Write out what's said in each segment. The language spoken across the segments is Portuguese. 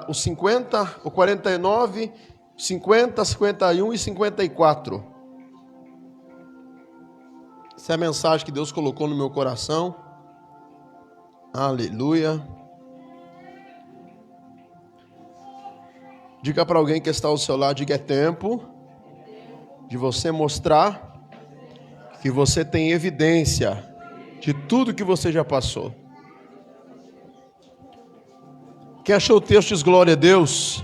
o 50, o 49, 50, 51 e 54. Essa é a mensagem que Deus colocou no meu coração. Aleluia. Diga para alguém que está ao seu lado, diga: é tempo de você mostrar que você tem evidência de tudo que você já passou. Quem achou o texto diz glória a Deus.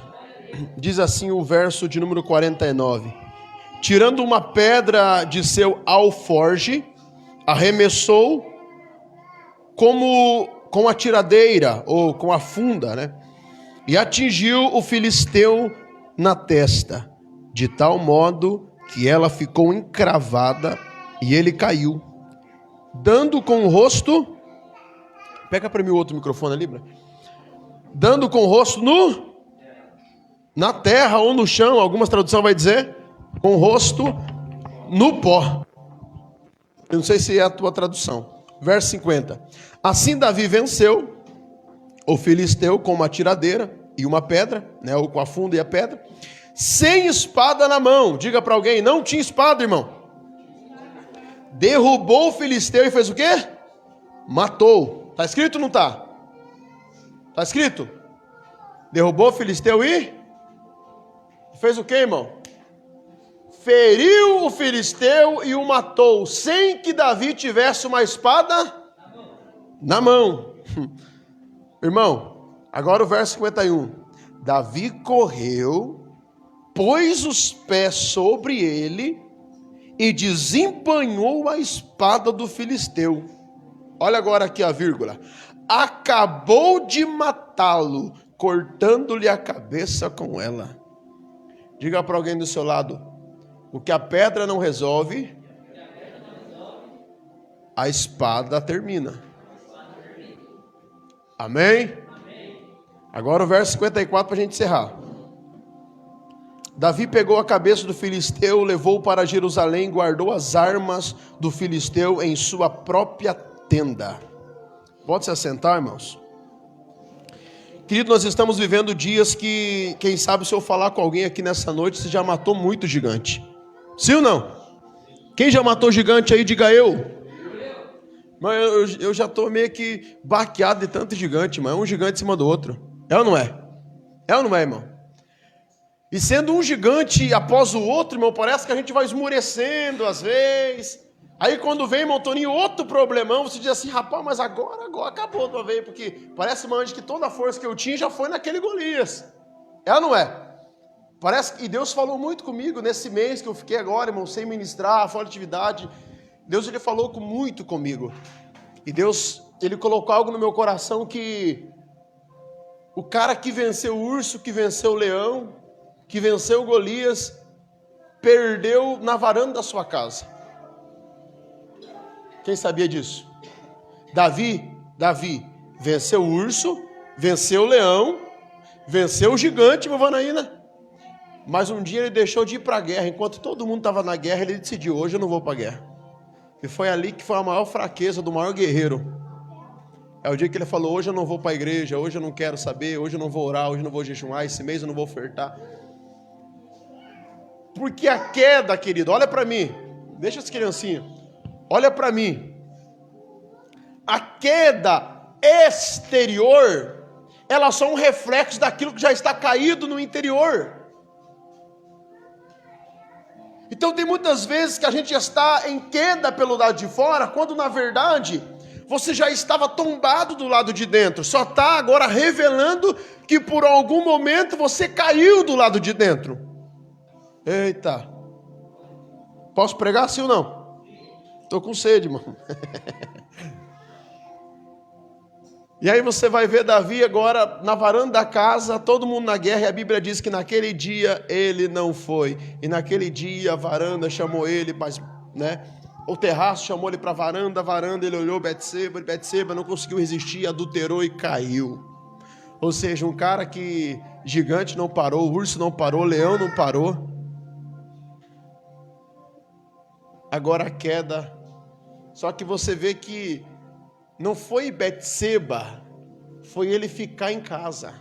Diz assim o verso de número 49. Tirando uma pedra de seu alforje, arremessou com a tiradeira, ou com a funda, né? E atingiu o filisteu na testa, de tal modo que ela ficou encravada e ele caiu, dando com o rosto... Pega para mim o outro microfone ali, Bra. Dando com o rosto na terra ou no chão, algumas traduções vai dizer, com o rosto no pó. Eu não sei se é a tua tradução. Verso 50. Assim Davi venceu o filisteu com uma tiradeira e uma pedra, né, ou com a funda e a pedra, sem espada na mão. Diga para alguém: não tinha espada, irmão. Derrubou o filisteu e fez o quê? Matou. Está escrito ou não está? Está escrito? Derrubou o filisteu e fez o quê, irmão? Feriu o filisteu e o matou, sem que Davi tivesse uma espada na mão. Irmão, agora o verso 51. Davi correu, pôs os pés sobre ele e desembanhou a espada do filisteu. Olha agora aqui a vírgula. Acabou de matá-lo, cortando-lhe a cabeça com ela. Diga para alguém do seu lado: o que a pedra não resolve, a espada termina. Amém? Agora o verso 54 para a gente encerrar. Davi pegou a cabeça do filisteu, levou para Jerusalém, guardou as armas do filisteu em sua própria tenda. Pode se assentar, irmãos. Querido, nós estamos vivendo dias que, quem sabe, se eu falar com alguém aqui nessa noite, você já matou muito gigante. Sim ou não? Quem já matou gigante aí, diga eu. Mas eu já estou meio que baqueado de tanto gigante, mas é um gigante em cima do outro. É ou não é? É ou não é, irmão? E sendo um gigante após o outro, irmão, parece que a gente vai esmurecendo às vezes. Aí quando vem, irmão Toninho, outro problemão, você diz assim: rapaz, mas agora acabou de uma vez, porque parece, mano, que toda a força que eu tinha já foi naquele Golias. É ou não é? Parece que Deus falou muito comigo nesse mês que eu fiquei agora, irmão, sem ministrar, fora de atividade. Deus, ele falou muito comigo. E Deus, ele colocou algo no meu coração que o cara que venceu o urso, que venceu o leão, que venceu o Golias, perdeu na varanda da sua casa. Quem sabia disso? Davi venceu o urso, venceu o leão, venceu o gigante, Vavanaína. Mas um dia ele deixou de ir para a guerra. Enquanto todo mundo estava na guerra, ele decidiu: hoje eu não vou para a guerra. E foi ali que foi a maior fraqueza do maior guerreiro. É o dia que ele falou: hoje eu não vou para a igreja, hoje eu não quero saber, hoje eu não vou orar, hoje eu não vou jejuar, esse mês eu não vou ofertar. Porque a queda, querido, olha para mim, deixa as criancinhas, olha para mim. A queda exterior, ela é só um reflexo daquilo que já está caído no interior. Então tem muitas vezes que a gente já está em queda pelo lado de fora, quando na verdade você já estava tombado do lado de dentro. Só está agora revelando que por algum momento você caiu do lado de dentro. Eita. Posso pregar sim ou não? Estou com sede, irmão. E aí você vai ver Davi agora na varanda da casa, todo mundo na guerra, e a Bíblia diz que naquele dia ele não foi. E naquele dia a varanda chamou ele, mas, né, o terraço chamou ele para a varanda, ele olhou Betseba não conseguiu resistir, adulterou e caiu. Ou seja, um cara que gigante não parou, urso não parou, leão não parou. Agora a queda. Só que você vê que não foi Betseba, foi ele ficar em casa.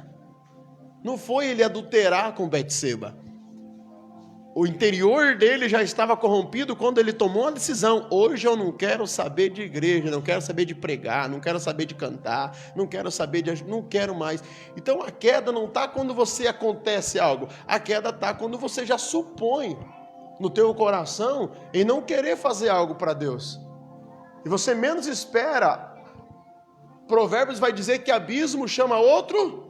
Não foi ele adulterar com Betseba. O interior dele já estava corrompido quando ele tomou uma decisão. Hoje eu não quero saber de igreja, não quero saber de pregar, não quero saber de cantar, não quero mais. Então a queda não está quando você acontece algo. A queda está quando você já supõe no teu coração em não querer fazer algo para Deus. E você menos espera. Provérbios vai dizer que abismo chama outro.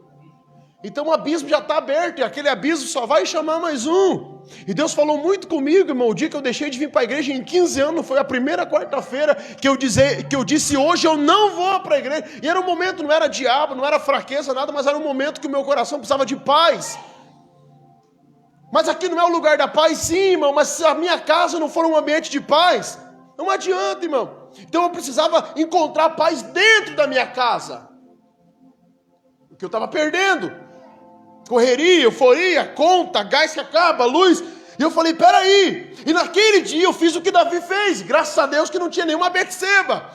Então o abismo já está aberto, e aquele abismo só vai chamar mais um. E Deus falou muito comigo, irmão. O dia que eu deixei de vir para a igreja em 15 anos, foi a primeira quarta-feira que eu disse, hoje eu não vou para a igreja. E era um momento, não era diabo, não era fraqueza, nada, mas era um momento que o meu coração precisava de paz. Mas aqui não é o lugar da paz, sim, irmão. Mas se a minha casa não for um ambiente de paz, não adianta, irmão. Então eu precisava encontrar paz dentro da minha casa, porque eu estava perdendo. Correria, euforia, conta, gás que acaba, luz. E eu falei, peraí. E naquele dia eu fiz o que Davi fez. Graças a Deus que não tinha nenhuma Betseba.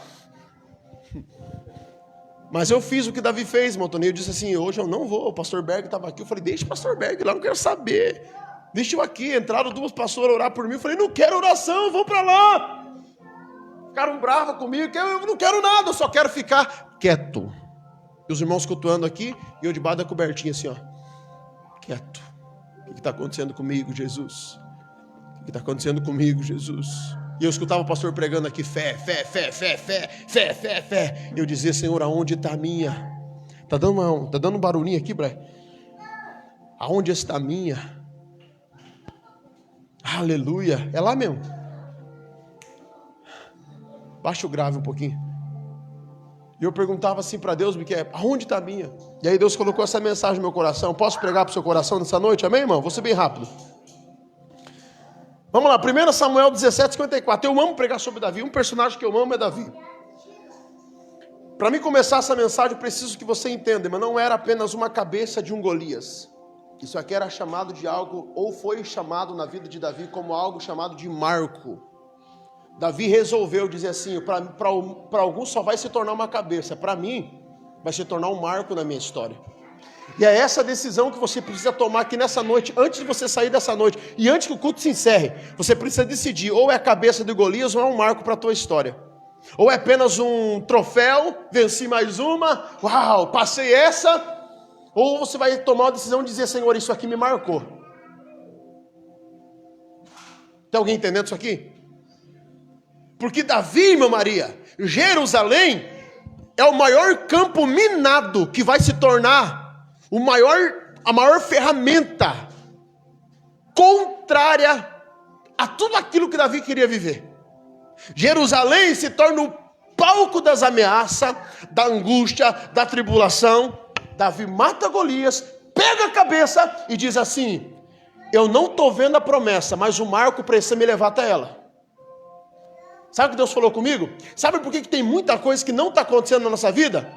Mas eu fiz o que Davi fez, irmão Toninho. Eu disse assim, hoje eu não vou. O pastor Berg estava aqui. Eu falei, deixa o pastor Berg lá, não quero saber. Deixa eu aqui. Entraram duas pastoras orar por mim. Eu falei, não quero oração, vou para lá. Ficaram bravos comigo. Eu não quero nada, eu só quero ficar quieto. E os irmãos cultuando aqui. E eu debaixo da cobertinha assim, ó. Quieto. O que está acontecendo comigo, Jesus? O que está acontecendo comigo, Jesus? E eu escutava o pastor pregando aqui, fé. E eu dizia, Senhor, aonde está a minha? Tá dando um barulhinho aqui, Bre? Aonde está a minha? Aleluia. É lá mesmo. Baixa o grave um pouquinho. E eu perguntava assim para Deus, Miquel, aonde está a minha? E aí Deus colocou essa mensagem no meu coração. Posso pregar para o seu coração nessa noite? Amém, irmão? Vou ser bem rápido. Vamos lá, 1 Samuel 17:54. Eu amo pregar sobre Davi. Um personagem que eu amo é Davi. Para mim começar essa mensagem, eu preciso que você entenda, mas não era apenas uma cabeça de um Golias. Isso aqui era chamado de algo, ou foi chamado na vida de Davi como algo chamado de marco. Davi resolveu dizer assim, para alguns só vai se tornar uma cabeça, para mim vai se tornar um marco na minha história. E é essa decisão que você precisa tomar aqui nessa noite, antes de você sair dessa noite, e antes que o culto se encerre, você precisa decidir, ou é a cabeça de Golias, ou é um marco para a tua história. Ou é apenas um troféu, venci mais uma, uau, passei essa, ou você vai tomar uma decisão de dizer, Senhor, isso aqui me marcou. Tem alguém entendendo isso aqui? Porque Davi, irmã Maria, Jerusalém é o maior campo minado que vai se tornar a maior ferramenta contrária a tudo aquilo que Davi queria viver. Jerusalém se torna o palco das ameaças, da angústia, da tribulação. Davi mata Golias, pega a cabeça e diz assim, eu não estou vendo a promessa, mas o marco precisa me levar até ela. Sabe o que Deus falou comigo? Sabe por que tem muita coisa que não está acontecendo na nossa vida?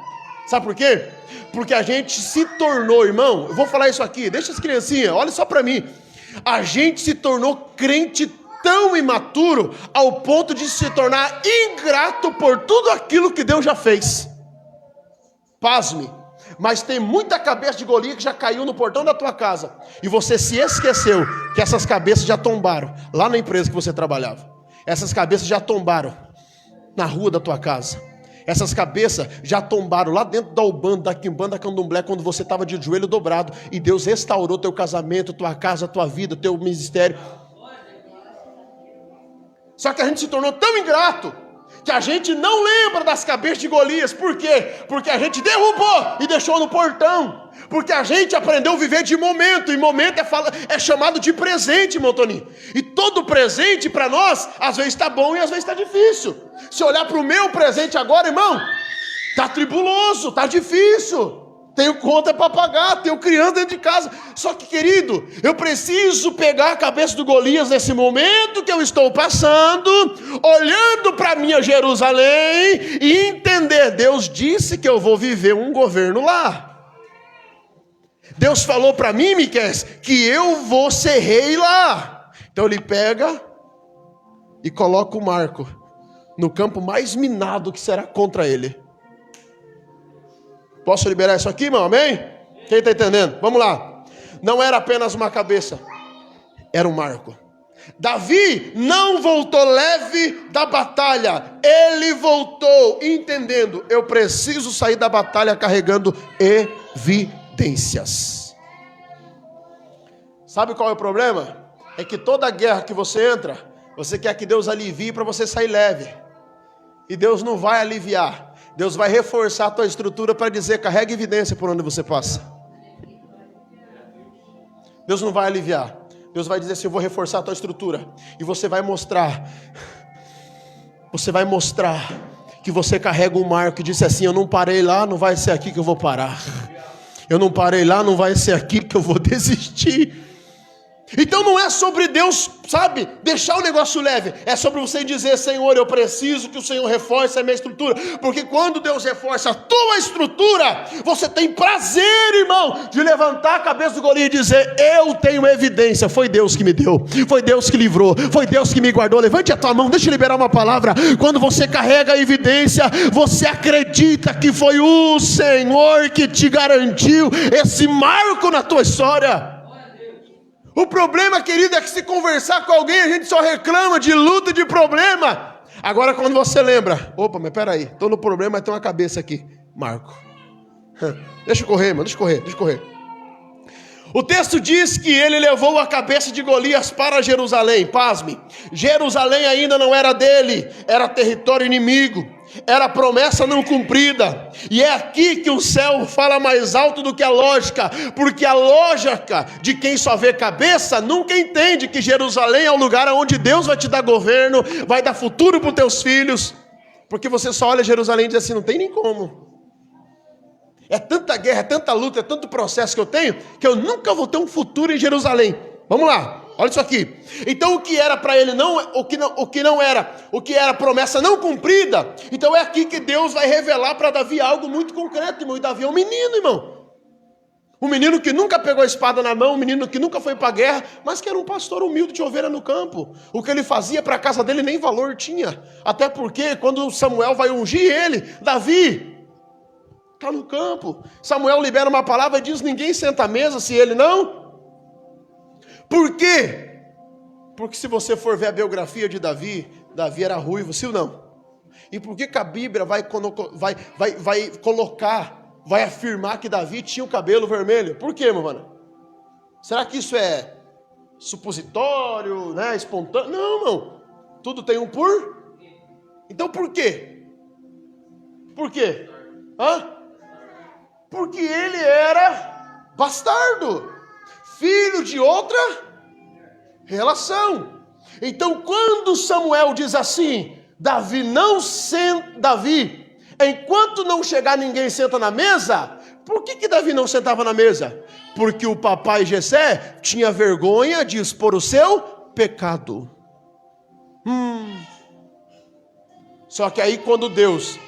Sabe por quê? Porque a gente se tornou, irmão, eu vou falar isso aqui, deixa as criancinhas, olha só para mim. A gente se tornou crente tão imaturo ao ponto de se tornar ingrato por tudo aquilo que Deus já fez. Pasme, mas tem muita cabeça de Golias que já caiu no portão da tua casa e você se esqueceu que essas cabeças já tombaram lá na empresa que você trabalhava. Essas cabeças já tombaram na rua da tua casa. Essas cabeças já tombaram lá dentro da Ubanda, da Quimbanda, da Candomblé, quando você estava de joelho dobrado. E Deus restaurou teu casamento, tua casa, tua vida, teu ministério. Só que a gente se tornou tão ingrato que a gente não lembra das cabeças de Golias. Por quê? Porque a gente derrubou e deixou no portão. Porque a gente aprendeu a viver de momento. E momento é chamado de presente, irmão Toninho. E todo presente para nós, às vezes está bom e às vezes está difícil. Se olhar para o meu presente agora, irmão, está tribuloso, está difícil. Tenho conta para pagar, tenho criança dentro de casa. Só que, querido, eu preciso pegar a cabeça do Golias nesse momento que eu estou passando, olhando para minha Jerusalém e entender, Deus disse que eu vou viver um governo lá. Deus falou para mim, Miquel, que eu vou ser rei lá. Então ele pega e coloca o marco no campo mais minado que será contra ele. Posso liberar isso aqui, irmão? Amém? Quem está entendendo? Vamos lá. Não era apenas uma cabeça, era um marco. Davi não voltou leve da batalha, ele voltou entendendo: eu preciso sair da batalha carregando evidências. Sabe qual é o problema? É que toda guerra que você entra, você quer que Deus alivie para você sair leve, e Deus não vai aliviar. Deus vai reforçar a tua estrutura para dizer: carrega evidência por onde você passa. Deus não vai aliviar. Deus vai dizer assim: eu vou reforçar a tua estrutura. E você vai mostrar que você carrega um marco e disse assim: eu não parei lá, não vai ser aqui que eu vou parar. Eu não parei lá, não vai ser aqui que eu vou desistir. Então não é sobre Deus, sabe, deixar o negócio leve. É sobre você dizer: Senhor, eu preciso que o Senhor reforce a minha estrutura. Porque quando Deus reforça a tua estrutura, você tem prazer, irmão, de levantar a cabeça do Golias e dizer: eu tenho evidência, foi Deus que me deu, foi Deus que livrou, foi Deus que me guardou. Levante a tua mão, deixa eu liberar uma palavra. Quando você carrega a evidência, você acredita que foi o Senhor que te garantiu esse marco na tua história. O problema, querido, é que se conversar com alguém, a gente só reclama de luta e de problema. Agora quando você lembra: opa, mas peraí, estou no problema, mas tem uma cabeça aqui. Marco. Deixa eu correr, mano, deixa eu correr. O texto diz que ele levou a cabeça de Golias para Jerusalém. Pasme, Jerusalém ainda não era dele, era território inimigo. Era promessa não cumprida. E é aqui que o céu fala mais alto do que a lógica. Porque a lógica de quem só vê cabeça nunca entende que Jerusalém é o lugar onde Deus vai te dar governo, vai dar futuro para os teus filhos. Porque você só olha Jerusalém e diz assim: não tem nem como. É tanta guerra, é tanta luta, é tanto processo que eu tenho, que eu nunca vou ter um futuro em Jerusalém. Vamos lá. Olha isso aqui. Então o que era para ele o que era promessa não cumprida. Então é aqui que Deus vai revelar para Davi algo muito concreto, irmão. E Davi é um menino, irmão. Um menino que nunca pegou a espada na mão, um menino que nunca foi para a guerra, mas que era um pastor humilde de ovelha no campo. O que ele fazia para a casa dele nem valor tinha. Até porque quando Samuel vai ungir ele: Davi, está no campo. Samuel libera uma palavra e diz: ninguém senta à mesa se ele não. Por quê? Porque se você for ver a biografia de Davi, Davi era ruivo, sim ou não? E por que a Bíblia vai afirmar que Davi tinha o cabelo vermelho? Por quê, meu mano? Será que isso é supositório, né, espontâneo? Não, irmão. Tudo tem um por. Então por quê? Por quê? Porque ele era bastardo, filho de outra relação. Então quando Samuel diz assim: Davi, enquanto não chegar ninguém senta na mesa. Por que Davi não sentava na mesa? Porque o papai Jessé tinha vergonha de expor o seu pecado. Só que aí quando Deus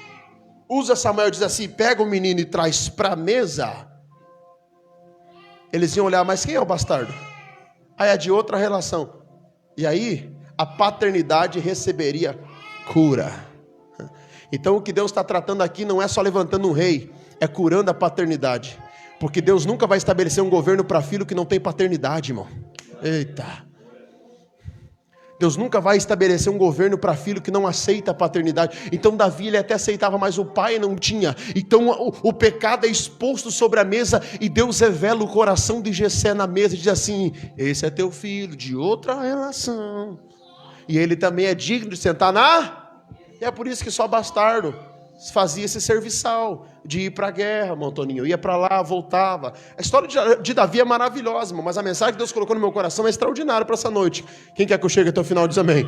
usa Samuel e diz assim: pega o menino e traz para a mesa, eles iam olhar: mas quem é o bastardo? Aí é de outra relação. E aí a paternidade receberia cura. Então o que Deus está tratando aqui não é só levantando um rei, é curando a paternidade. Porque Deus nunca vai estabelecer um governo para filho que não tem paternidade, irmão. Eita. Deus nunca vai estabelecer um governo para filho que não aceita a paternidade. Então Davi, ele até aceitava, mas o pai não tinha. Então o pecado é exposto sobre a mesa e Deus revela o coração de Jessé na mesa e diz assim: esse é teu filho de outra relação. E ele também é digno de sentar na... E é por isso que só bastardo fazia esse serviçal de ir para a guerra, Montoninho. Ia para lá, voltava. A história de Davi é maravilhosa, irmão, mas a mensagem que Deus colocou no meu coração é extraordinária para essa noite. Quem quer que eu chegue até o final diz amém.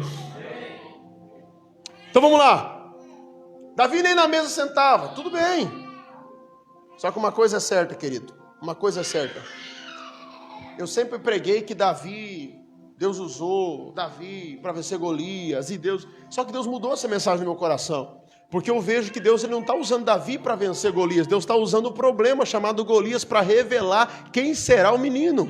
Então vamos lá. Davi nem na mesa sentava, tudo bem. Só que uma coisa é certa, querido. Uma coisa é certa. Eu sempre preguei que Deus usou Davi para vencer Golias. Só que Deus mudou essa mensagem no meu coração. Porque eu vejo que Deus, ele não está usando Davi para vencer Golias. Deus está usando o problema chamado Golias para revelar quem será o menino.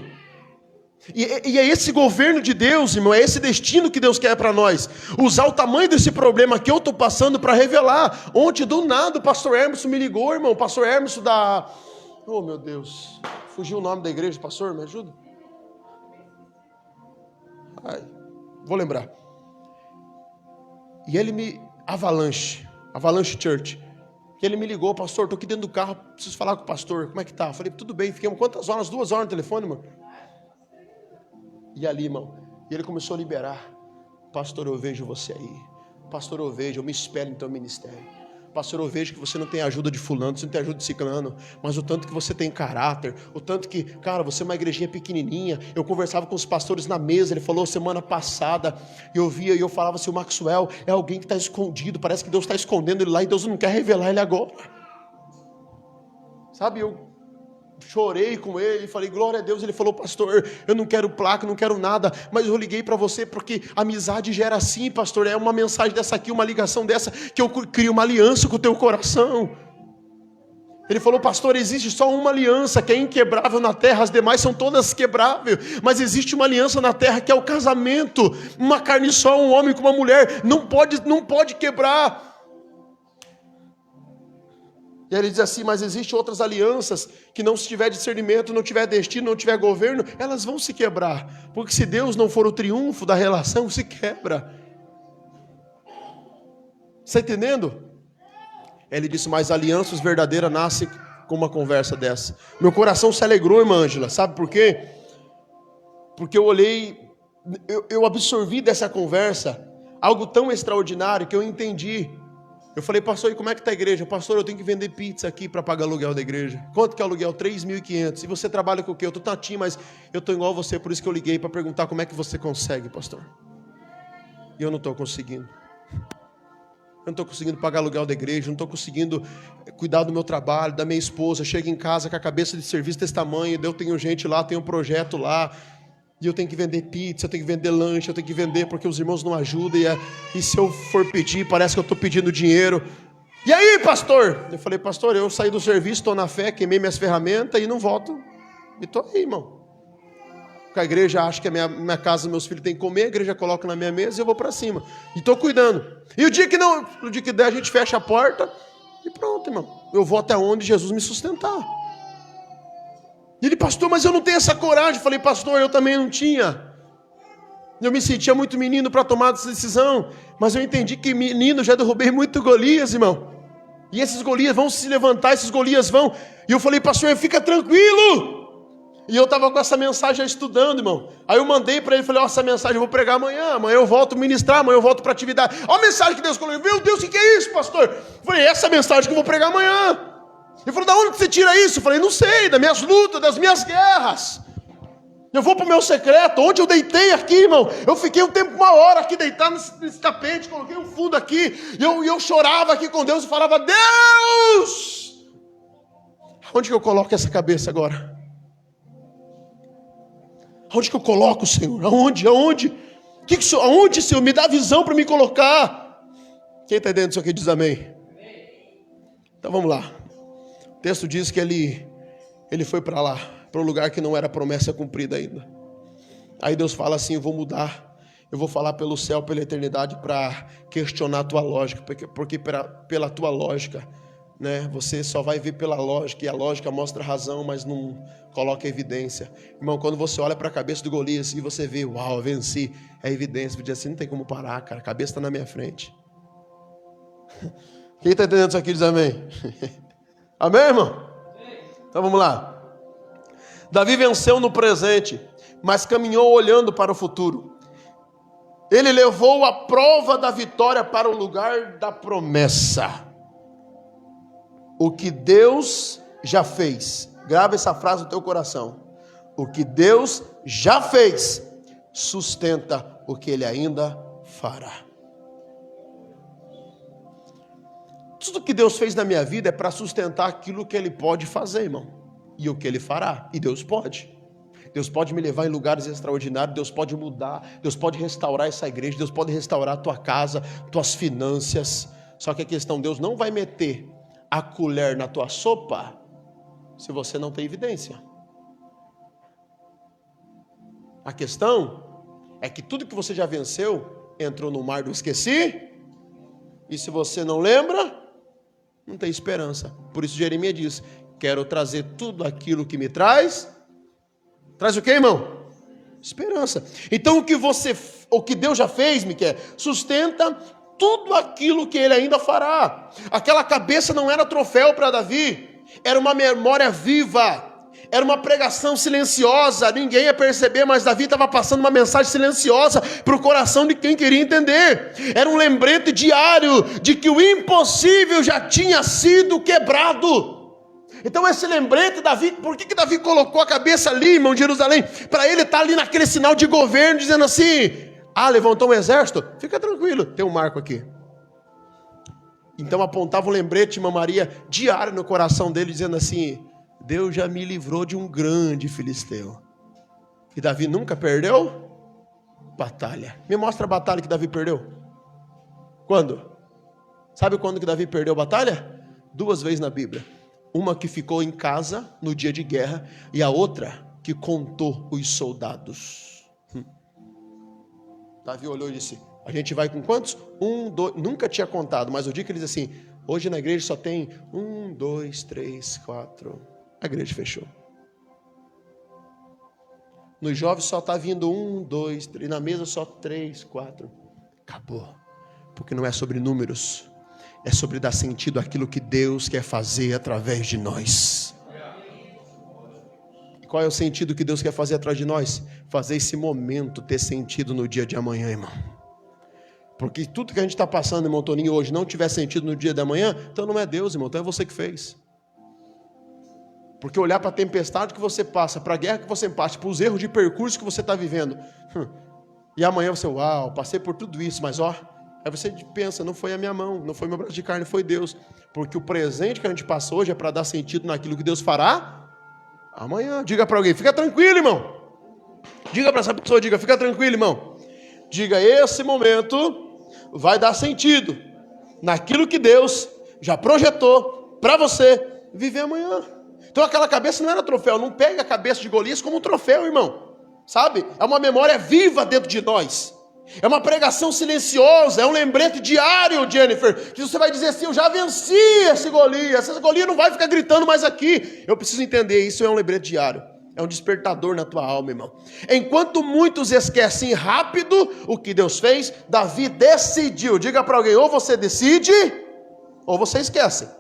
E é esse governo de Deus, irmão, é esse destino que Deus quer para nós. Usar o tamanho desse problema que eu estou passando para revelar. Ontem, do nada, o pastor Hermes me ligou, irmão. O pastor Hermes Oh, meu Deus. Fugiu o nome da igreja, pastor, me ajuda? Ai, vou lembrar. E ele me... Avalanche Church. E ele me ligou, pastor, estou aqui dentro do carro, preciso falar com o pastor, como é que tá? Eu falei, tudo bem, fiquemos quantas horas? 2 horas no telefone, irmão. E ali, irmão, e ele começou a liberar. Pastor, eu vejo você aí. Pastor, eu me espelho no teu ministério. Pastor, eu vejo que você não tem ajuda de fulano, você não tem ajuda de ciclano, mas o tanto que você tem caráter, o tanto que, cara, você é uma igrejinha pequenininha. Eu conversava com os pastores na mesa, ele falou semana passada, eu via e eu falava assim, o Maxwell é alguém que está escondido, parece que Deus está escondendo ele lá e Deus não quer revelar ele agora. Sabe, eu chorei com ele, falei, glória a Deus. Ele falou, pastor, eu não quero placa, não quero nada, mas eu liguei para você porque amizade gera assim, pastor, é uma mensagem dessa aqui, uma ligação dessa, que eu crio uma aliança com o teu coração. Ele falou, pastor, existe só uma aliança que é inquebrável na terra, as demais são todas quebráveis, mas existe uma aliança na terra que é o casamento, uma carne só, um homem com uma mulher, não pode quebrar. E ele diz assim, mas existem outras alianças que não se tiver discernimento, não tiver destino, não tiver governo, elas vão se quebrar. Porque se Deus não for o triunfo da relação, se quebra. Está entendendo? Ele disse, mas alianças verdadeiras nascem com uma conversa dessa. Meu coração se alegrou, irmã Ângela. Sabe por quê? Porque eu olhei, eu absorvi dessa conversa algo tão extraordinário que eu entendi. Eu falei, pastor, e como é que está a igreja? Pastor, eu tenho que vender pizza aqui para pagar aluguel da igreja. Quanto que é o aluguel? 3.500. E você trabalha com o quê? Eu estou tatinho, mas eu estou igual a você, por isso que eu liguei para perguntar como é que você consegue, pastor. E eu não estou conseguindo. Eu não estou conseguindo pagar aluguel da igreja, não estou conseguindo cuidar do meu trabalho, da minha esposa. Chego em casa com a cabeça de serviço desse tamanho, eu tenho gente lá, tenho um projeto lá. E eu tenho que vender pizza, eu tenho que vender lanche, eu tenho que vender porque os irmãos não ajudam. E se eu for pedir, parece que eu estou pedindo dinheiro. E aí, pastor? Eu falei, pastor, eu saí do serviço, estou na fé, queimei minhas ferramentas e não volto. E estou aí, irmão. Porque a igreja acha que a minha casa, meus filhos têm que comer, a igreja coloca na minha mesa e eu vou para cima. E estou cuidando. E o dia que der, a gente fecha a porta e pronto, irmão. Eu vou até onde Jesus me sustentar. E ele, pastor, mas eu não tenho essa coragem. Eu falei, pastor, eu também não tinha. Eu me sentia muito menino para tomar essa decisão. Mas eu entendi que menino, já derrubei muito Golias, irmão. E esses Golias vão se levantar, esses Golias vão. E eu falei, pastor, fica tranquilo. E eu estava com essa mensagem já estudando, irmão. Aí eu mandei para ele, falei, essa mensagem eu vou pregar amanhã eu volto ministrar, amanhã eu volto para atividade. Olha a mensagem que Deus colocou. Meu Deus, o que é isso, pastor? Eu falei, essa mensagem que eu vou pregar amanhã. Ele falou, da onde você tira isso? Eu falei, não sei, das minhas lutas, das minhas guerras. Eu vou para o meu secreto, onde eu deitei aqui, irmão. Eu fiquei um tempo, 1 hora aqui deitado nesse tapete, coloquei um fundo aqui. E eu chorava aqui com Deus e falava, Deus! Onde que eu coloco essa cabeça agora? Onde que eu coloco, Senhor? Aonde? Aonde, Senhor? Me dá visão para me colocar. Quem está entendendo isso aqui diz amém. Então vamos lá. O texto diz que ele foi para lá, para o lugar que não era promessa cumprida ainda. Aí Deus fala assim, eu vou mudar, eu vou falar pelo céu, pela eternidade, para questionar a tua lógica, porque pela tua lógica, né, você só vai ver pela lógica, e a lógica mostra a razão, mas não coloca evidência. Irmão, quando você olha para a cabeça do Golias e você vê, uau, eu venci, é evidência, você diz assim, não tem como parar, cara, a cabeça está na minha frente. Quem está entendendo isso aqui diz amém. Amém, irmão? Então vamos lá. Davi venceu no presente, mas caminhou olhando para o futuro. Ele levou a prova da vitória para o lugar da promessa. O que Deus já fez. Grava essa frase no teu coração. O que Deus já fez sustenta o que Ele ainda fará. Tudo que Deus fez na minha vida é para sustentar aquilo que Ele pode fazer, irmão. E o que Ele fará. E Deus pode. Deus pode me levar em lugares extraordinários. Deus pode mudar. Deus pode restaurar essa igreja. Deus pode restaurar a tua casa, tuas finanças. Só que a questão, Deus não vai meter a colher na tua sopa se você não tem evidência. A questão é que tudo que você já venceu entrou no mar do esqueci. E se você não lembra, não tem esperança. Por isso Jeremias diz, quero trazer tudo aquilo que me traz. Traz o quê, irmão? Esperança. Então o que Deus já fez, Miquel, sustenta tudo aquilo que ele ainda fará. Aquela cabeça não era troféu para Davi, era uma memória viva. Era uma pregação silenciosa, ninguém ia perceber, mas Davi estava passando uma mensagem silenciosa para o coração de quem queria entender. Era um lembrete diário de que o impossível já tinha sido quebrado. Então esse lembrete, Davi, por que Davi colocou a cabeça ali, irmão, de Jerusalém? Para ele estar ali naquele sinal de governo, dizendo assim, levantou um exército? Fica tranquilo, tem um marco aqui. Então apontava um lembrete, irmã Maria, diário no coração dele, dizendo assim, Deus já me livrou de um grande filisteu. E Davi nunca perdeu batalha. Me mostra a batalha que Davi perdeu. Quando? Sabe quando que Davi perdeu batalha? 2 vezes na Bíblia. Uma que ficou em casa no dia de guerra e a outra que contou os soldados. Davi olhou e disse, a gente vai com quantos? 1, 2, nunca tinha contado, mas o dia que ele diz assim, hoje na igreja só tem 1, 2, 3, 4... A igreja fechou. Nos jovens só está vindo 1, 2, 3. Na mesa só 3, 4. Acabou. Porque não é sobre números. É sobre dar sentido àquilo que Deus quer fazer através de nós. E qual é o sentido que Deus quer fazer através de nós? Fazer esse momento ter sentido no dia de amanhã, irmão. Porque tudo que a gente está passando, irmão Toninho, hoje não tiver sentido no dia de amanhã, então não é Deus, irmão. Então é você que fez. Porque olhar para a tempestade que você passa, para a guerra que você passa, para os erros de percurso que você está vivendo. E amanhã você, passei por tudo isso, mas aí você pensa, não foi a minha mão, não foi meu braço de carne, foi Deus. Porque o presente que a gente passa hoje é para dar sentido naquilo que Deus fará amanhã. Diga para alguém, fica tranquilo, irmão. Diga para essa pessoa, fica tranquilo, irmão. Diga, esse momento vai dar sentido naquilo que Deus já projetou para você viver amanhã. Então aquela cabeça não era troféu, não pega a cabeça de Golias como um troféu, irmão, sabe? É uma memória viva dentro de nós, é uma pregação silenciosa, é um lembrete diário, Jennifer, que você vai dizer assim, eu já venci esse Golias não vai ficar gritando mais aqui, eu preciso entender, isso é um lembrete diário, é um despertador na tua alma, irmão. Enquanto muitos esquecem rápido o que Deus fez, Davi decidiu, diga para alguém, ou você decide, ou você esquece.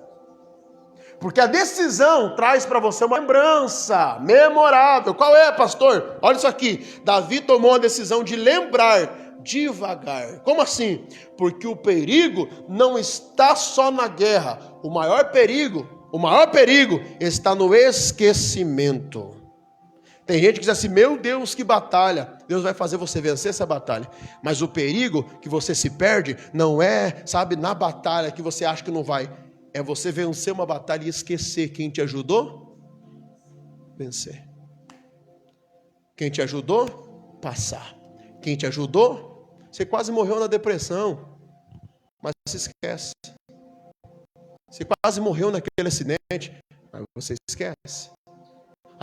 Porque a decisão traz para você uma lembrança memorável. Qual é, pastor? Olha isso aqui. Davi tomou a decisão de lembrar devagar. Como assim? Porque o perigo não está só na guerra. O maior perigo está no esquecimento. Tem gente que diz assim, meu Deus, que batalha. Deus vai fazer você vencer essa batalha. Mas o perigo que você se perde não é, na batalha que você acha que não vai. É você vencer uma batalha e esquecer quem te ajudou? Vencer. Quem te ajudou? Passar. Quem te ajudou? Você quase morreu na depressão, mas se esquece. Você quase morreu naquele acidente, mas você esquece.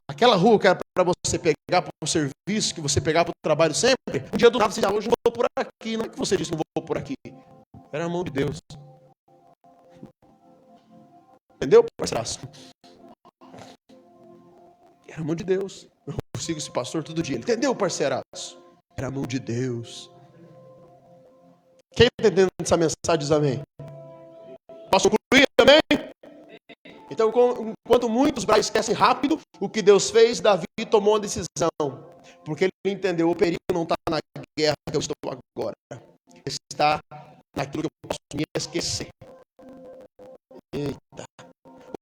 Aquela rua que era para você pegar para o serviço, que você pegava para o trabalho sempre, um dia do nada você diz, hoje eu vou por aqui. Não é que você disse, não vou por aqui. Era a mão de Deus. Entendeu, parceiraço? Era a mão de Deus. Eu sigo esse pastor todo dia. Entendeu, parceiraço? Era a mão de Deus. Quem está entendendo essa mensagem diz amém. Posso concluir também? Então, enquanto muitos esquecem rápido o que Deus fez, Davi tomou uma decisão. Porque ele entendeu, o perigo não está na guerra que eu estou agora. Está naquilo que eu posso me esquecer. Eita.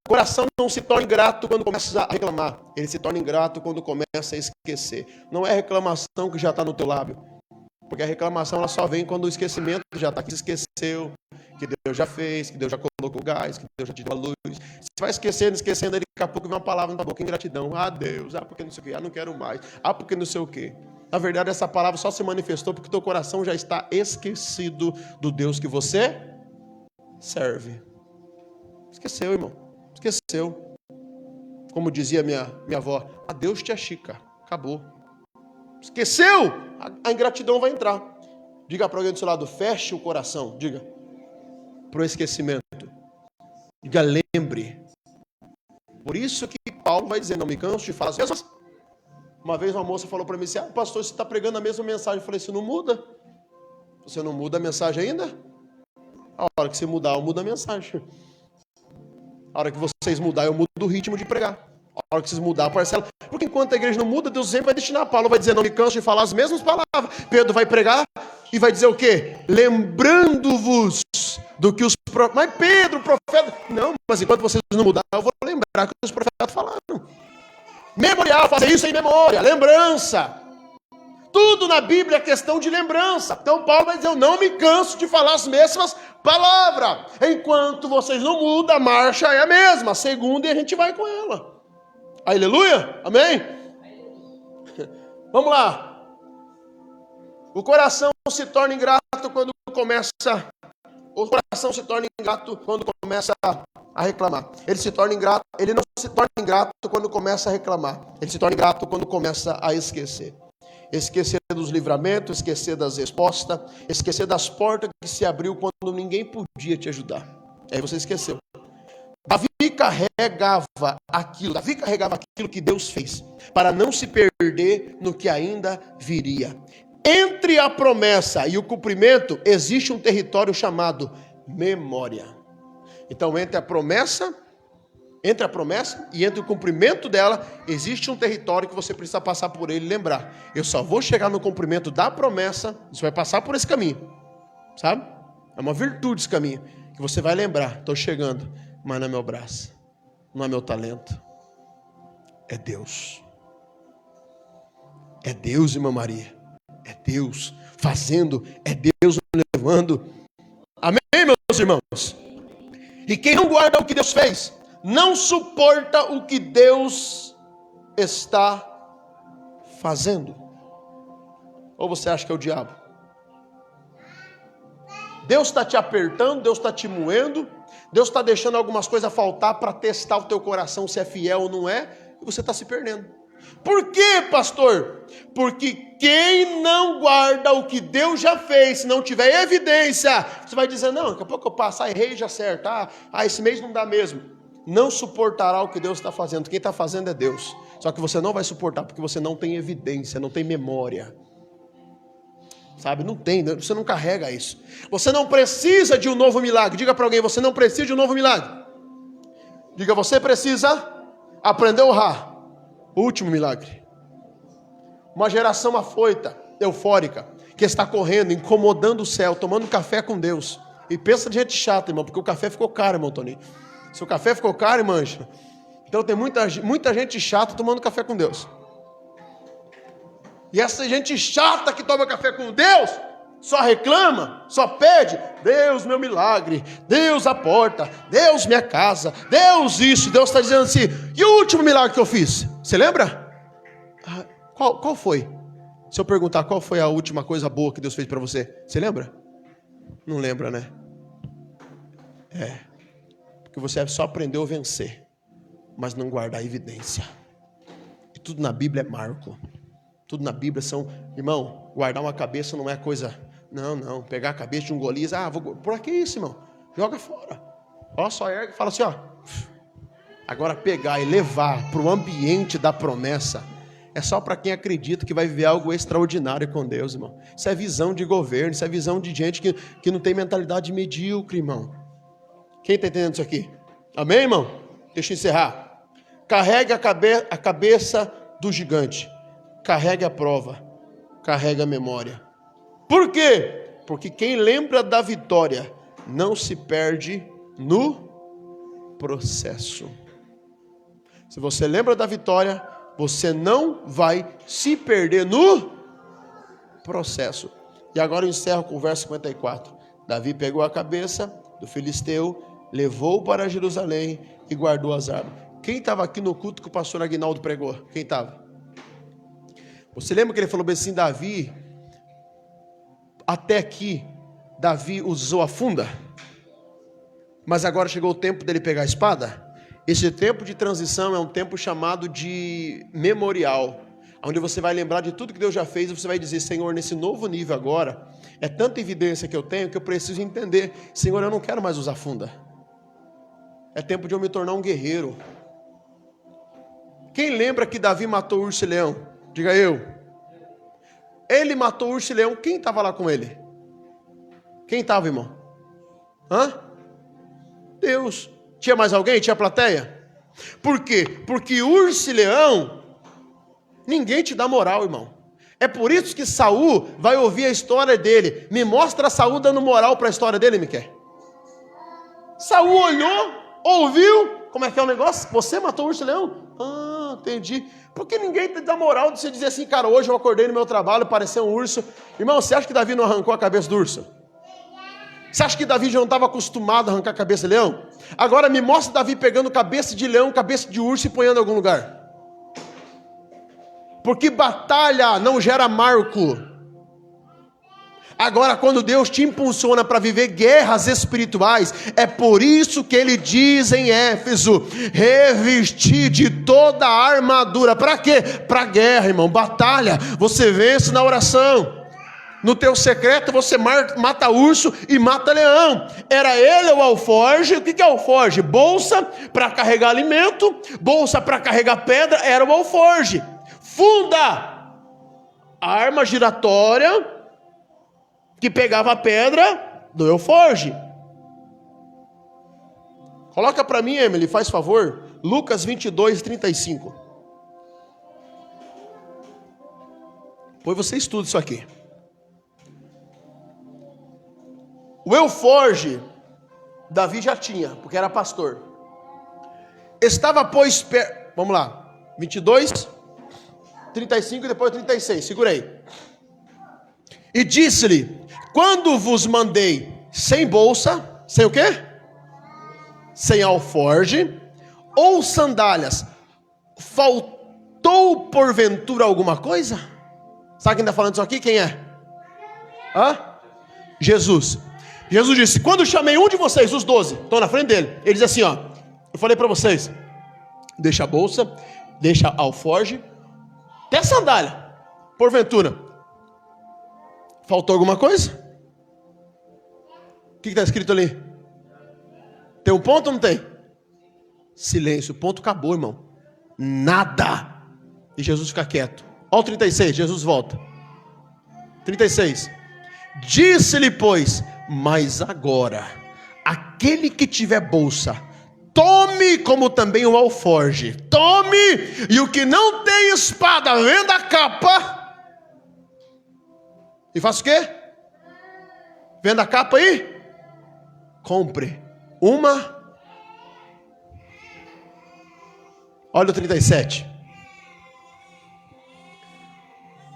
O coração não se torna ingrato quando começa a reclamar. Ele se torna ingrato quando começa a esquecer. Não é a reclamação que já está no teu lábio. Porque a reclamação ela só vem quando o esquecimento já está, que se esqueceu, que Deus já fez, que Deus já colocou gás, que Deus já te deu a luz. Você vai esquecendo, aí daqui a pouco vem uma palavra na tua boca, ingratidão. Deus, porque não sei o quê, não quero mais. Porque não sei o quê. Na verdade, essa palavra só se manifestou porque teu coração já está esquecido do Deus que você serve. Esqueceu, irmão. Esqueceu. Como dizia minha avó, Deus te achica. Acabou. Esqueceu? A ingratidão vai entrar. Diga para alguém do seu lado, feche o coração. Diga. Para o esquecimento. Diga, lembre. Por isso que Paulo vai dizer, não me canso de falar as mesmas. Uma vez uma moça falou para mim assim, pastor, você está pregando a mesma mensagem. Eu falei, você não muda? Você não muda a mensagem ainda? A hora que você mudar, eu mudo a mensagem. A hora que vocês mudar, eu mudo o ritmo de pregar. A hora que vocês mudar a parcela. Porque enquanto a igreja não muda, Deus sempre vai destinar. Paulo vai dizer, não me canso de falar as mesmas palavras. Pedro vai pregar e vai dizer o quê? Lembrando-vos do que os profetas... Mas Pedro, profeta... Não, mas enquanto vocês não mudar, eu vou lembrar que os profetas falaram. Memorial, fazer isso em memória, lembrança. Tudo na Bíblia é questão de lembrança. Então Paulo vai dizer, eu não me canso de falar as mesmas palavras. Enquanto vocês não mudam, a marcha é a mesma. A segunda e a gente vai com ela. Aleluia? Amém? Vamos lá. O coração se torna ingrato quando começa... O coração se torna ingrato quando começa a reclamar. Ele se torna ingrato, ele não se torna ingrato quando começa a reclamar. Ele se torna ingrato quando começa a esquecer. Esquecer dos livramentos, esquecer das respostas, esquecer das portas que se abriu quando ninguém podia te ajudar. Aí você esqueceu. Davi carregava aquilo que Deus fez, para não se perder no que ainda viria. Entre a promessa e o cumprimento, existe um território chamado memória. Então, entre a promessa e entre o cumprimento dela, existe um território que você precisa passar por ele e lembrar. Eu só vou chegar no cumprimento da promessa, você vai passar por esse caminho, sabe? É uma virtude esse caminho, que você vai lembrar, estou chegando, mas não é meu braço, não é meu talento, é Deus. É Deus, irmã Maria, é Deus fazendo, é Deus levando. Amém, meus irmãos? E quem não guarda o que Deus fez, não suporta o que Deus está fazendo. Ou você acha que é o diabo? Deus está te apertando, Deus está te moendo, Deus está deixando algumas coisas faltar para testar o teu coração se é fiel ou não é, e você está se perdendo. Por quê, pastor? Porque quem não guarda o que Deus já fez, se não tiver evidência, você vai dizer, não, daqui a pouco eu passo, errei e já acerto, esse mês não dá mesmo. Não suportará o que Deus está fazendo. Quem está fazendo é Deus. Só que você não vai suportar porque você não tem evidência, não tem memória. Sabe, não tem, você não carrega isso. Você não precisa de um novo milagre. Diga para alguém, você não precisa de um novo milagre. Diga, você precisa aprender a honrar o último milagre. Uma geração afoita, eufórica, que está correndo, incomodando o céu, tomando café com Deus. E pensa de gente chata, irmão, porque o café ficou caro, irmão Toninho. Se o café ficou caro, irmã, então tem muita gente chata tomando café com Deus. E essa gente chata que toma café com Deus, só reclama, só pede, Deus meu milagre, Deus a porta, Deus minha casa, Deus isso. Deus está dizendo assim, e o último milagre que eu fiz? Você lembra? Qual foi? Se eu perguntar qual foi a última coisa boa que Deus fez para você, você lembra? Não lembra, né? Porque você só aprendeu a vencer, mas não guardar a evidência. E tudo na Bíblia é marco. Tudo na Bíblia são, irmão, guardar uma cabeça não é coisa, não, pegar a cabeça de um Golias, por que isso, irmão? Joga fora. Só ergue e fala assim, Agora pegar e levar para o ambiente da promessa, é só para quem acredita que vai viver algo extraordinário com Deus, irmão. Isso é visão de governo, isso é visão de gente que não tem mentalidade medíocre, irmão. Quem está entendendo isso aqui? Amém, irmão? Deixa eu encerrar. Carregue a cabeça do gigante. Carregue a prova. Carregue a memória. Por quê? Porque quem lembra da vitória não se perde no processo. Se você lembra da vitória, você não vai se perder no processo. E agora eu encerro com o verso 54. Davi pegou a cabeça do filisteu, levou para Jerusalém e guardou as armas. Quem estava aqui no culto que o pastor Aguinaldo pregou? Quem estava? Você lembra que ele falou assim, Davi, até aqui, Davi usou a funda, mas agora chegou o tempo dele pegar a espada? Esse tempo de transição é um tempo chamado de memorial, onde você vai lembrar de tudo que Deus já fez e você vai dizer, Senhor, nesse novo nível agora, é tanta evidência que eu tenho que eu preciso entender, Senhor, eu não quero mais usar funda. É tempo de eu me tornar um guerreiro. Quem lembra que Davi matou o urso e leão? Diga eu. Ele matou o urso e leão. Quem estava lá com ele? Quem estava, irmão? Deus. Tinha mais alguém? Tinha plateia? Por quê? Porque urso e leão, ninguém te dá moral, irmão. É por isso que Saul vai ouvir a história dele. Me mostra Saul dando moral para a história dele, me quer? Saul olhou, ouviu. Como é que é o negócio? Você matou o urso e leão? Entendi. Porque ninguém te dá moral de você dizer assim, cara, hoje eu acordei no meu trabalho, pareceu um urso. Irmão, você acha que Davi não arrancou a cabeça do urso? Você acha que Davi já não estava acostumado a arrancar a cabeça de leão? Agora me mostra Davi pegando cabeça de leão, cabeça de urso e ponhando em algum lugar. Porque batalha não gera marco. Agora, quando Deus te impulsiona para viver guerras espirituais, é por isso que ele diz em Éfeso: revestir de toda a armadura. Para quê? Para guerra, irmão. Batalha, você vence na oração. No teu secreto você mata urso e mata leão. Era ele o alforje. O que é alforje? Bolsa para carregar alimento, bolsa para carregar pedra. Era o alforje. Funda, arma giratória que pegava a pedra do alforje. Coloca para mim, Emily, faz favor, Lucas 22, 35. Depois você estuda isso aqui. O alforje, Davi já tinha, porque era pastor. Estava, pois, vamos lá, 22, 35 e depois 36, segura aí. E disse-lhe: quando vos mandei sem bolsa, sem o quê? Sem alforge, ou sandálias, faltou porventura alguma coisa? Sabe quem está falando isso aqui? Quem é? Jesus. Jesus disse: quando chamei um de vocês, os 12, estão na frente dele, ele diz assim, ó, eu falei para vocês, deixa a bolsa, deixa a alforge, até sandália, porventura faltou alguma coisa? O que está escrito ali? Tem um ponto ou não tem? Silêncio, ponto, acabou, irmão. Nada. E Jesus fica quieto. Olha o 36, Jesus volta. 36. Disse-lhe, pois, mas agora, aquele que tiver bolsa, tome como também o alforge. Tome, e o que não tem espada, venda a capa. E faça o quê? Venda a capa aí. Compre uma. Olha o 37.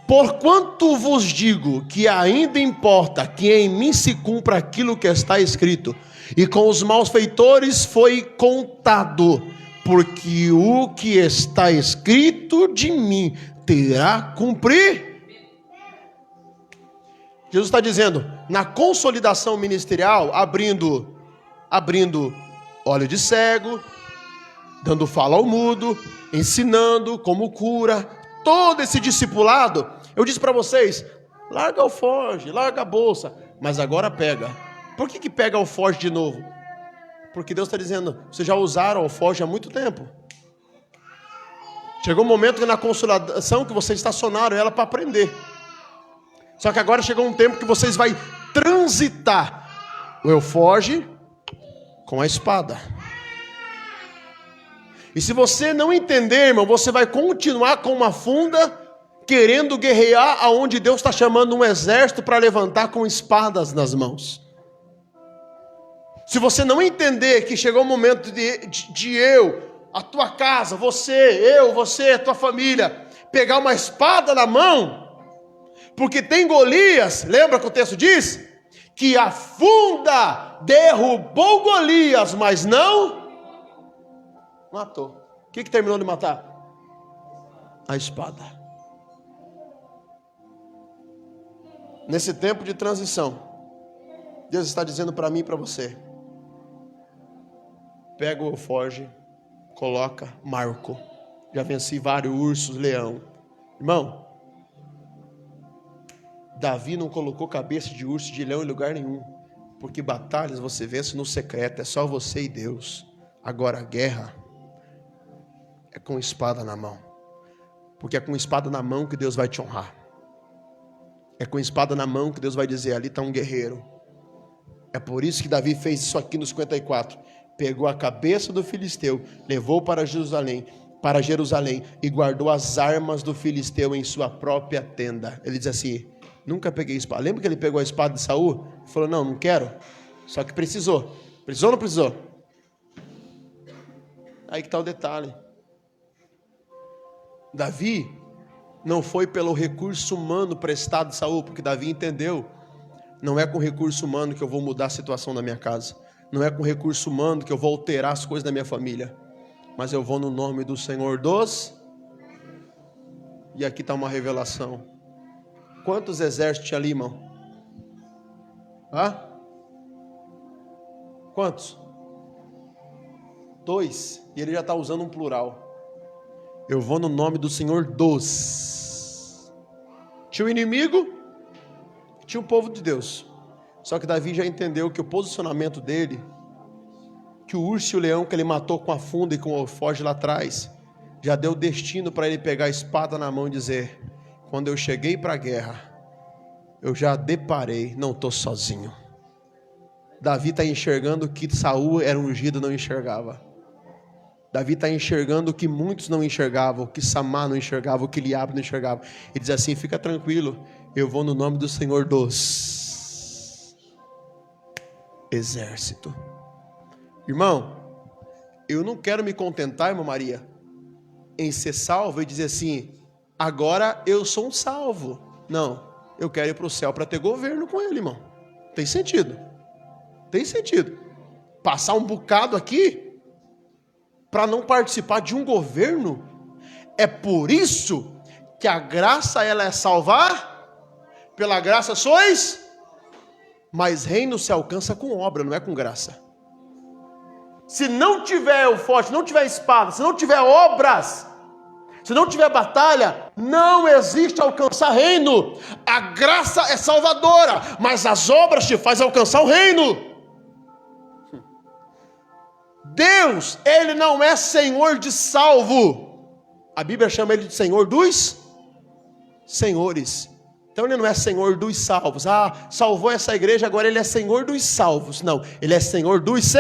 Porquanto vos digo que ainda importa que em mim se cumpra aquilo que está escrito, e com os malfeitores foi contado, porque o que está escrito de mim terá cumprir. Jesus está dizendo, na consolidação ministerial, abrindo olho de cego, dando fala ao mudo, ensinando como cura, todo esse discipulado, eu disse para vocês, larga o alforge, larga a bolsa, mas agora pega. Por que pega o alforge de novo? Porque Deus está dizendo, vocês já usaram o alforge há muito tempo. Chegou um momento que na consolidação que vocês estacionaram ela para aprender. Só que agora chegou um tempo que vocês vão transitar o alforge com a espada. E se você não entender, irmão, você vai continuar com uma funda, querendo guerrear aonde Deus está chamando um exército para levantar com espadas nas mãos. Se você não entender que chegou o momento de eu, a tua casa, você, a tua família, pegar uma espada na mão, porque tem Golias, lembra que o texto diz? Que a funda derrubou Golias, mas não matou. O que terminou de matar? A espada. Nesse tempo de transição, Deus está dizendo para mim e para você: pega o alforge, coloca, marco. Já venci vários ursos, leão. Irmão, Davi não colocou cabeça de urso, de leão em lugar nenhum. Porque batalhas você vence no secreto, é só você e Deus. Agora a guerra é com espada na mão. Porque é com espada na mão que Deus vai te honrar. É com espada na mão que Deus vai dizer, ali está um guerreiro. É por isso que Davi fez isso aqui no 54. Pegou a cabeça do filisteu, levou para Jerusalém e guardou as armas do filisteu em sua própria tenda. Ele diz assim, nunca peguei espada. Lembra que ele pegou a espada de Saul? Ele falou, não quero. Só que precisou. Precisou ou não precisou? Aí que está o detalhe. Davi não foi pelo recurso humano prestado de Saul, porque Davi entendeu, não é com recurso humano que eu vou mudar a situação da minha casa, não é com recurso humano que eu vou alterar as coisas da minha família, mas eu vou no nome do Senhor dos... E aqui está uma revelação. Quantos exércitos tinha ali, irmão? Quantos? 2, e ele já está usando um plural. Eu vou no nome do Senhor dos. Tinha o inimigo, tinha o povo de Deus. Só que Davi já entendeu que o posicionamento dele, que o urso e o leão que ele matou com a funda e com o alforje lá atrás, já deu destino para ele pegar a espada na mão e dizer, quando eu cheguei para a guerra, eu já deparei, não estou sozinho. Davi está enxergando que Saul era ungido, não enxergava. Davi está enxergando o que muitos não enxergavam, o que Samar não enxergava, o que Eliabe não enxergava. E diz assim, fica tranquilo, eu vou no nome do Senhor dos exércitos. Irmão, eu não quero me contentar, irmã Maria, em ser salvo e dizer assim, agora eu sou um salvo. Não, eu quero ir para o céu para ter governo com ele, irmão. Tem sentido. Tem sentido. Passar um bocado aqui para não participar de um governo. É por isso que a graça ela é salvar, pela graça sois, mas reino se alcança com obra, não é com graça. Se não tiver o forte, se não tiver espada, se não tiver obras, se não tiver batalha, não existe alcançar reino. A graça é salvadora, mas as obras te fazem alcançar o reino. Deus, Ele não é Senhor de salvo. A Bíblia chama Ele de Senhor dos senhores. Então Ele não é Senhor dos salvos. Salvou essa igreja, agora Ele é Senhor dos salvos. Não, Ele é Senhor dos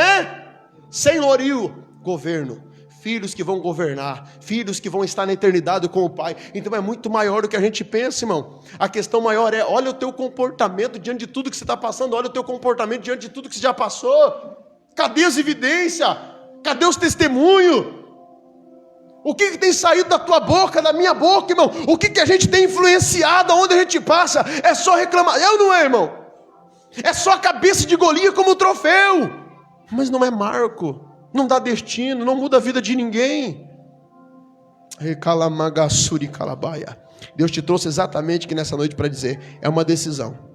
senhorio, governo. Filhos que vão governar, filhos que vão estar na eternidade com o Pai. Então é muito maior do que a gente pensa, irmão. A questão maior é, olha o teu comportamento diante de tudo que você está passando. Olha o teu comportamento diante de tudo que você já passou. Cadê as evidências? Cadê os testemunhos? O que tem saído da tua boca, da minha boca, irmão? O que a gente tem influenciado aonde a gente passa? É só reclamar. Eu não é, irmão? É só a cabeça de Golias como troféu. Mas não é marco. Não dá destino. Não muda a vida de ninguém. Deus te trouxe exatamente aqui nessa noite para dizer, é uma decisão.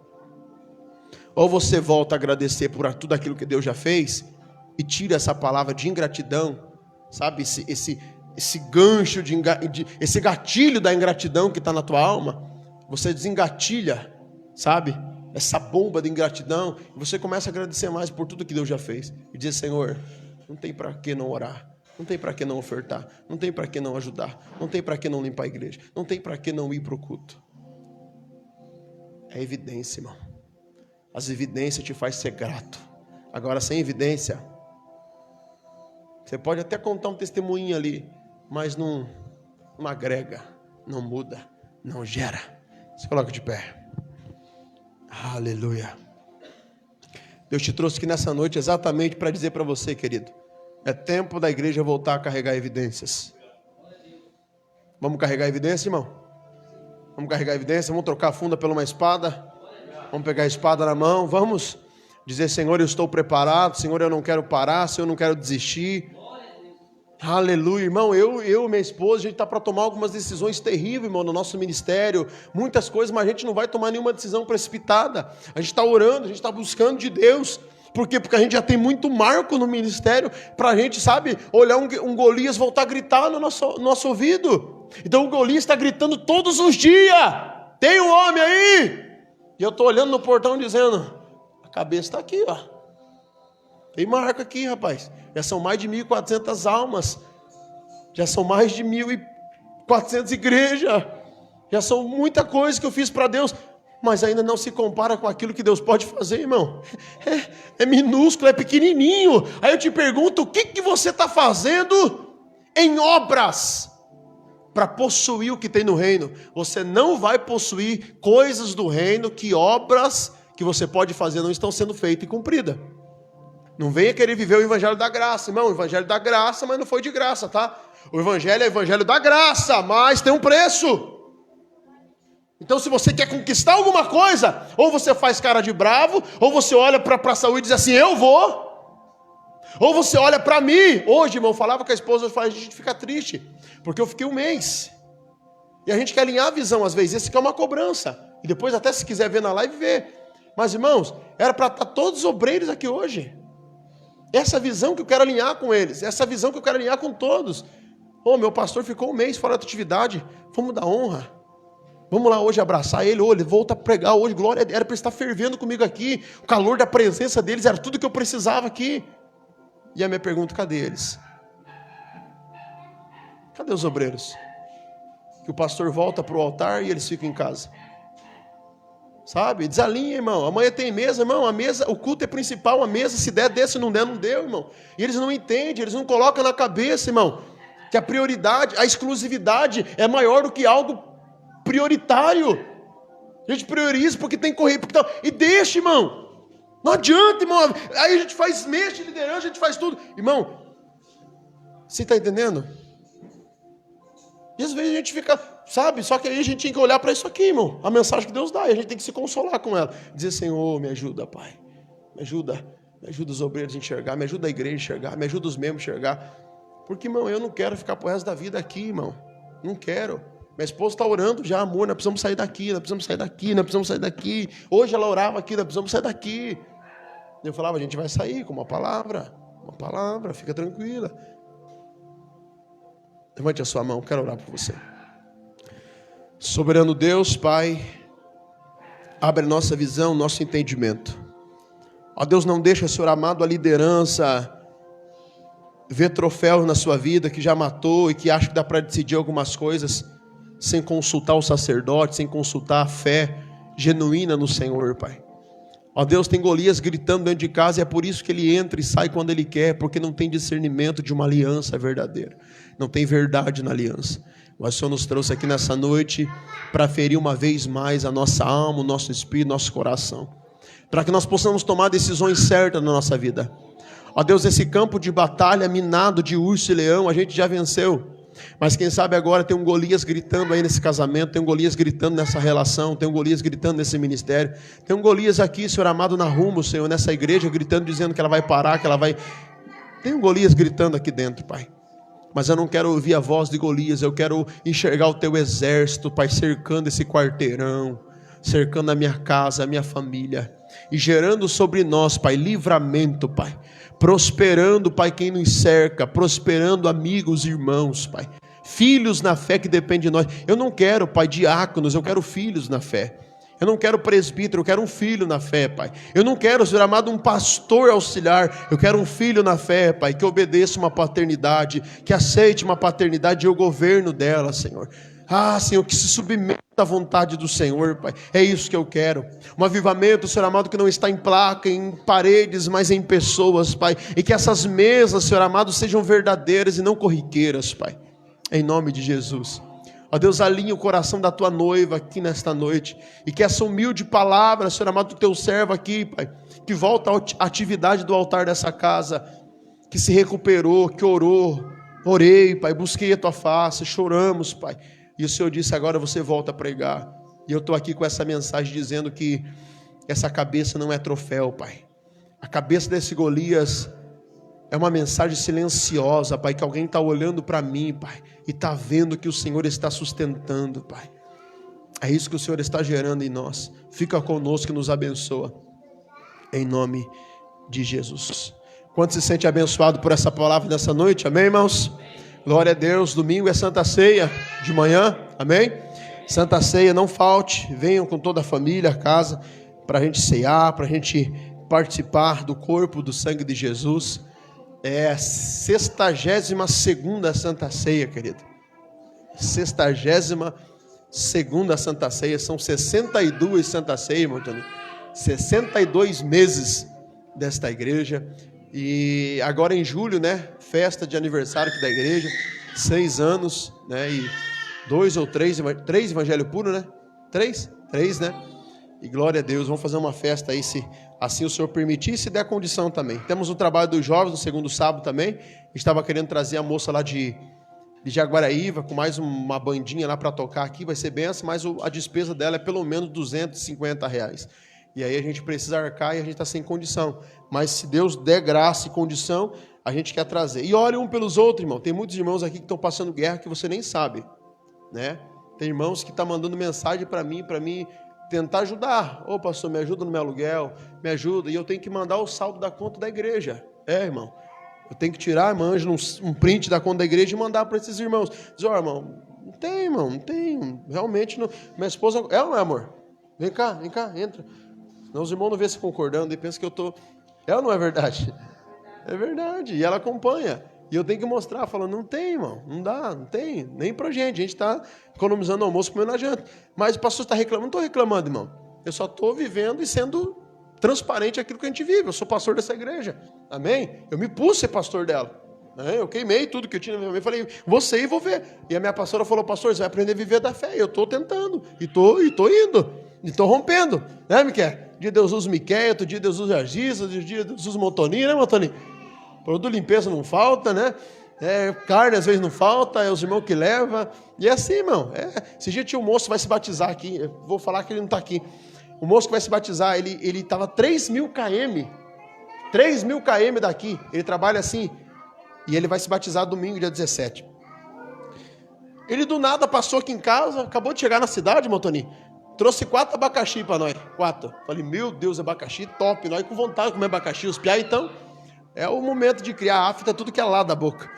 Ou você volta a agradecer por tudo aquilo que Deus já fez e tira essa palavra de ingratidão, sabe? Esse gancho, esse gatilho da ingratidão que está na tua alma, você desengatilha, sabe? Essa bomba de ingratidão, e você começa a agradecer mais por tudo que Deus já fez. E dizer, Senhor, não tem para que não orar, não tem para que não ofertar, não tem para que não ajudar, não tem para que não limpar a igreja, não tem para que não ir para o culto. É evidência, irmão. As evidências te fazem ser grato. Agora, sem evidência, você pode até contar um testemunho ali, mas não agrega, não muda, não gera. Se coloca de pé. Aleluia. Deus te trouxe aqui nessa noite exatamente para dizer para você, querido, é tempo da igreja voltar a carregar evidências. Vamos carregar evidência, irmão? Vamos carregar evidência, vamos trocar a funda por uma espada. Vamos pegar a espada na mão, vamos dizer, Senhor, eu estou preparado, Senhor, eu não quero parar, Senhor, eu não quero desistir. Aleluia, irmão, eu e minha esposa, a gente está para tomar algumas decisões terríveis, irmão, no nosso ministério, muitas coisas, mas a gente não vai tomar nenhuma decisão precipitada. A gente está orando, a gente está buscando de Deus. Por quê? Porque a gente já tem muito marco no ministério para a gente, sabe, olhar um Golias voltar a gritar no nosso ouvido. Então o Golias está gritando todos os dias, tem um homem aí. E eu estou olhando no portão dizendo, a cabeça está aqui, ó. Tem marca aqui, rapaz. Já são mais de 1.400 almas Já são mais de 1.400 igrejas. Já são muita coisa que eu fiz para Deus. Mas ainda não se compara com aquilo que Deus pode fazer, irmão. É minúsculo, é pequenininho. Aí eu te pergunto, o que você está fazendo em obras para possuir o que tem no reino? Você não vai possuir coisas do reino que obras que você pode fazer não estão sendo feitas e cumpridas. Não venha querer viver o evangelho da graça, irmão. O evangelho da graça, mas não foi de graça, tá? O evangelho é o evangelho da graça, mas tem um preço. Então, se você quer conquistar alguma coisa, ou você faz cara de bravo, ou você olha para a saúde e diz assim, eu vou. Ou você olha para mim. Hoje, irmão, eu falava com a esposa, a gente fica triste, porque eu fiquei um mês. E a gente quer alinhar a visão às vezes, esse aqui é uma cobrança. E depois até se quiser ver na live, vê. Mas, irmãos, era para estar todos os obreiros aqui hoje. Essa visão que eu quero alinhar com eles, essa visão que eu quero alinhar com todos. Meu pastor ficou um mês fora da atividade, vamos dar honra. Vamos lá hoje abraçar ele, ele volta a pregar hoje, glória, era para estar fervendo comigo aqui, o calor da presença deles era tudo que eu precisava aqui. E a minha pergunta, cadê eles? Cadê os obreiros? Que o pastor volta para o altar e eles ficam em casa. Sabe? Desalinha, irmão, amanhã tem mesa, irmão, a mesa, o culto é principal, a mesa, se der, se não der, não deu, irmão. E eles não entendem, eles não colocam na cabeça, irmão, que a prioridade, a exclusividade é maior do que algo prioritário. A gente prioriza porque tem que correr, porque tá... e deixa, irmão. Não adianta, irmão. Aí a gente faz mês de liderança, a gente faz tudo. Irmão, você está entendendo? E às vezes a gente fica, sabe? Só que aí a gente tem que olhar para isso aqui, irmão. A mensagem que Deus dá, e a gente tem que se consolar com ela. Dizer, Senhor, me ajuda, Pai. Me ajuda os obreiros a enxergar, me ajuda a igreja a enxergar, me ajuda os membros a enxergar. Porque, irmão, eu não quero ficar pro resto da vida aqui, irmão. Não quero. Minha esposa está orando já, amor, nós precisamos sair daqui, nós precisamos sair daqui, nós precisamos sair daqui. Hoje ela orava aqui, nós precisamos sair daqui. Eu falava, a gente vai sair com uma palavra, fica tranquila. Levante a sua mão, quero orar por você. Soberano Deus, Pai, abre nossa visão, nosso entendimento. Ó Deus, não deixa, Senhor amado, a liderança ver troféus na sua vida que já matou e que acha que dá para decidir algumas coisas sem consultar o sacerdote, sem consultar a fé genuína no Senhor, Pai. Ó Deus, tem Golias gritando dentro de casa e é por isso que ele entra e sai quando ele quer, porque não tem discernimento de uma aliança verdadeira, não tem verdade na aliança. Mas o Senhor nos trouxe aqui nessa noite para ferir uma vez mais a nossa alma, o nosso espírito, nosso coração, para que nós possamos tomar decisões certas na nossa vida. Ó Deus, esse campo de batalha minado de urso e leão, a gente já venceu. Mas quem sabe agora tem um Golias gritando aí nesse casamento, tem um Golias gritando nessa relação, tem um Golias gritando nesse ministério, tem um Golias aqui, Senhor amado, na Rumo, Senhor, nessa igreja, gritando, dizendo que ela vai parar, que ela vai... Tem um Golias gritando aqui dentro, Pai. Mas eu não quero ouvir a voz de Golias, eu quero enxergar o Teu exército, Pai, cercando esse quarteirão, cercando a minha casa, a minha família, e gerando sobre nós, Pai, livramento, Pai, prosperando, Pai, quem nos cerca, prosperando amigos e irmãos, Pai, filhos na fé que dependem de nós. Eu não quero, Pai, diáconos, eu quero filhos na fé. Eu não quero presbítero, eu quero um filho na fé, Pai. Eu não quero, Senhor amado, um pastor auxiliar, eu quero um filho na fé, Pai, que obedeça uma paternidade, que aceite uma paternidade e o governo dela, Senhor. Ah, Senhor, que se submeta à vontade do Senhor, Pai. É isso que eu quero. Um avivamento, Senhor amado, que não está em placa, em paredes, mas em pessoas, Pai. E que essas mesas, Senhor amado, sejam verdadeiras e não corriqueiras, Pai. Em nome de Jesus. Ó Deus, alinha o coração da Tua noiva aqui nesta noite. E que essa humilde palavra, Senhor amado, do Teu servo aqui, Pai, que volta à atividade do altar dessa casa, que se recuperou, que orou. Orei, Pai, busquei a Tua face, choramos, Pai. E o Senhor disse, agora você volta a pregar. E eu estou aqui com essa mensagem dizendo que essa cabeça não é troféu, Pai. A cabeça desse Golias é uma mensagem silenciosa, Pai, que alguém está olhando para mim, Pai, e está vendo que o Senhor está sustentando, Pai. É isso que o Senhor está gerando em nós. Fica conosco e nos abençoa. Em nome de Jesus. Quanto se sente abençoado por essa palavra nessa noite? Amém, irmãos? Glória a Deus, domingo é Santa Ceia de manhã, amém? Santa Ceia, não falte, venham com toda a família a casa, para a gente ceiar, para a gente participar do corpo, do sangue de Jesus. É a 62ª Santa Ceia, querido. 62ª Santa Ceia. São 62 Santa Ceia, irmão Antônio. 62 meses desta igreja. E agora em julho, né? Festa de aniversário aqui da igreja. 6 anos, né? E 2 ou 3 evangelho puro, né? 3, né? E glória a Deus, vamos fazer uma festa aí, se assim o Senhor permitir e se der condição também. Temos o trabalho dos jovens no segundo sábado também. Estava querendo trazer a moça lá de Jaguaraíva, com mais uma bandinha lá para tocar aqui, vai ser benção, mas a despesa dela é pelo menos R$250. E aí a gente precisa arcar e a gente está sem condição. Mas se Deus der graça e condição, a gente quer trazer. E ore um pelos outros, irmão. Tem muitos irmãos aqui que estão passando guerra que você nem sabe, né? Tem irmãos que estão mandando mensagem para mim tentar ajudar. Ô, pastor, me ajuda no meu aluguel, me ajuda. E eu tenho que mandar o saldo da conta da igreja. Irmão. Eu tenho que tirar, manjo, um print da conta da igreja e mandar para esses irmãos. Diz, ó, irmão, não tem, irmão, não tem. Realmente, não. Minha esposa... É ou não é, amor? Vem cá, entra. Senão os irmãos não vêem se concordando e pensam que eu tô... É ou não é verdade? É verdade. E ela acompanha. E eu tenho que mostrar, falando, não tem, irmão, não dá, não tem, nem pra gente. A gente está economizando almoço, comendo na janta. Mas o pastor está reclamando. Não estou reclamando, irmão. Eu só estou vivendo e sendo transparente aquilo que a gente vive. Eu sou pastor dessa igreja. Amém? Eu me pus ser pastor dela. Eu queimei tudo que eu tinha na minha vida. Falei, vou ser e vou ver. E a minha pastora falou, pastor, você vai aprender a viver da fé. E eu estou tentando. E estou indo. E estou rompendo. Né, Miquel? Dia Deus usa o Miquel, outro dia Deus usa a Argisa, dia Deus usa o Montoninho, né, Montoninho? Produto de limpeza não falta, né? Carne às vezes não falta, é os irmãos que levam. E é assim, irmão. Esse dia tinha um moço que vai se batizar aqui. Eu vou falar que ele não está aqui. O moço que vai se batizar, ele estava 3.000 km. 3.000 km daqui. Ele trabalha assim. E ele vai se batizar domingo, dia 17. Ele do nada passou aqui em casa, acabou de chegar na cidade, Montoninho. Trouxe 4 abacaxi para nós. 4. Falei, meu Deus, abacaxi top. Nós com vontade de comer abacaxi. Os piá, então, é o momento de criar afta, tudo que é lá da boca.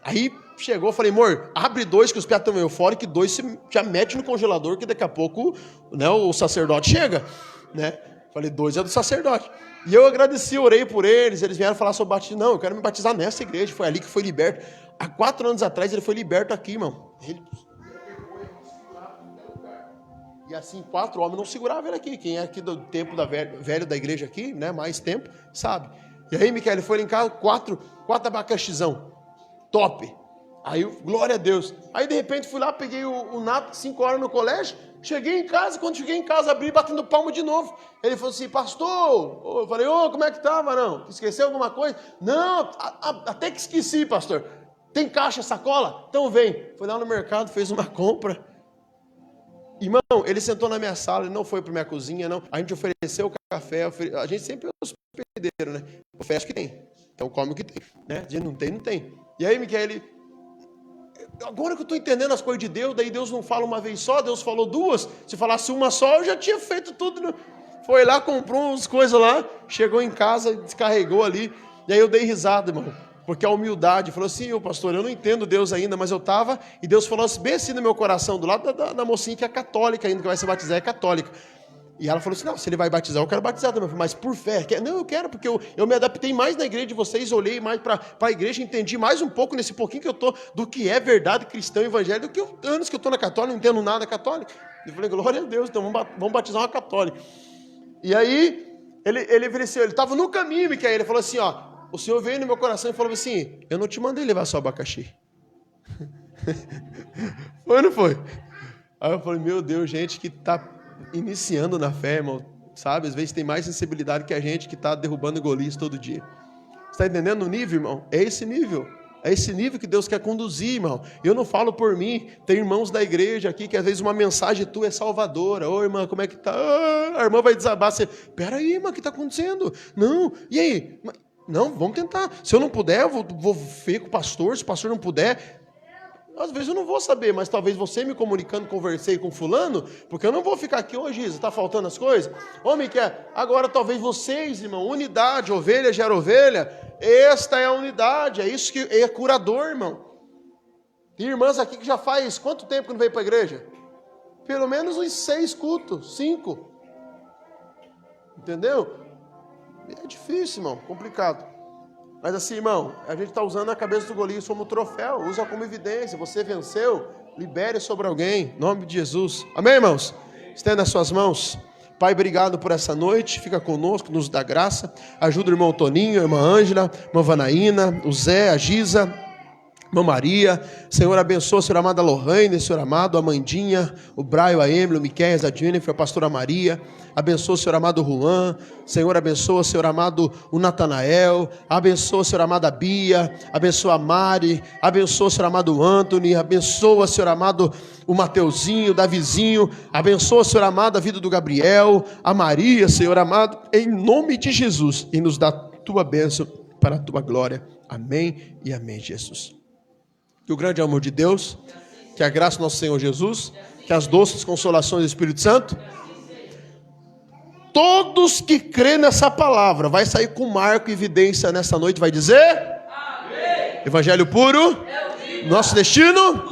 Aí chegou, falei, amor, abre 2 que os piá estão meio fora, que 2 você já mete no congelador, que daqui a pouco, né, o sacerdote chega. Né? Falei, 2 é do sacerdote. E eu agradeci, orei por eles vieram falar sobre batismo. Não, eu quero me batizar nessa igreja. Foi ali que foi liberto. Há 4 anos atrás ele foi liberto aqui, irmão. E assim, 4 homens não seguravam ele aqui. Quem é aqui do tempo velho da igreja aqui, né, mais tempo, sabe. E aí, Miquel, ele foi lá em casa, 4 abacaxizão. Top. Aí, glória a Deus. Aí, de repente, fui lá, peguei o Nato, 5 horas no colégio. Cheguei em casa, quando cheguei em casa, abri batendo palma de novo. Ele falou assim, pastor. Eu falei, como é que tá, varão? Esqueceu alguma coisa? Não, até que esqueci, pastor. Tem caixa, sacola? Então vem. Foi lá no mercado, fez uma compra. Irmão, ele sentou na minha sala, ele não foi para minha cozinha, não. A gente ofereceu café, a gente sempre é hospedeiro, né? Oferece o que tem, então come o que tem, né? Diz, não tem. E aí, Miquel, agora que eu estou entendendo as coisas de Deus, daí Deus não fala uma vez só, Deus falou 2. Se falasse uma só, eu já tinha feito tudo. Né? Foi lá, comprou umas coisas lá, chegou em casa, descarregou ali, e aí eu dei risada, irmão. Porque a humildade, falou assim, pastor, eu não entendo Deus ainda, mas eu estava, e Deus falou assim, bem assim no meu coração, do lado da mocinha que é católica ainda, que vai se batizar, é católica. E ela falou assim, não, se ele vai batizar, eu quero batizar também. Eu falei, mas por fé? Não, eu quero, porque eu me adaptei mais na igreja de vocês, olhei mais para a igreja, entendi mais um pouco, nesse pouquinho que eu estou, do que é verdade cristão e evangélico, do que anos que eu estou na católica, não entendo nada católico. Eu falei, glória a Deus, então vamos batizar uma católica. E aí, ele estava no caminho, Miquel, ele falou assim, o Senhor veio no meu coração e falou assim, eu não te mandei levar só abacaxi. Foi ou não foi? Aí eu falei, meu Deus, gente que está iniciando na fé, irmão, sabe? Às vezes tem mais sensibilidade que a gente que está derrubando Golias todo dia. Você está entendendo o nível, irmão? É esse nível. É esse nível que Deus quer conduzir, irmão. Eu não falo por mim. Tem irmãos da igreja aqui que às vezes uma mensagem tua é salvadora. Ô, irmã, como é que tá? A irmã vai desabar. Você, peraí, irmã, o que está acontecendo? Não, e aí? Não, vamos tentar. Se eu não puder, eu vou ver com o pastor. Se o pastor não puder, às vezes eu não vou saber, mas talvez você me comunicando, conversei com fulano, porque eu não vou ficar aqui hoje, está faltando as coisas? Homem, agora talvez vocês, irmão, unidade, ovelha gera ovelha, esta é a unidade, é isso que é curador, irmão. Tem irmãs aqui que já faz quanto tempo que não veio para a igreja? Pelo menos uns 6 cultos, 5. Entendeu? É difícil, irmão, complicado. Mas assim, irmão, a gente está usando a cabeça do Golias como troféu, usa como evidência. Você venceu, libere sobre alguém, em nome de Jesus. Amém, irmãos? Estenda as suas mãos. Pai, obrigado por essa noite, fica conosco, nos dá graça. Ajuda o irmão Toninho, a irmã Ângela, a irmã Vanaína, o Zé, a Giza, irmã Maria. Senhor, abençoa a senhora amada Lorraine, senhor amado, a Amandinha, o Braio, a Emily, o Miquel, a Jennifer, a pastora Maria. Abençoa o senhor amado Juan. Senhor, abençoa o senhor amado o Natanael. Abençoa o senhor amado a Bia. Abençoa a Mari. Abençoa o senhor amado Anthony. Abençoa o senhor amado o Mateuzinho, o Davizinho. Abençoa o senhor amado a vida do Gabriel, a Maria, senhor amado, em nome de Jesus. E nos dá a tua bênção para a tua glória. Amém e amém, Jesus. Que o grande amor de Deus, que a graça do nosso Senhor Jesus, que as doces consolações do Espírito Santo, todos que crêem nessa palavra, vai sair com marco e evidência nessa noite, vai dizer? Amém. Evangelho puro, nosso destino.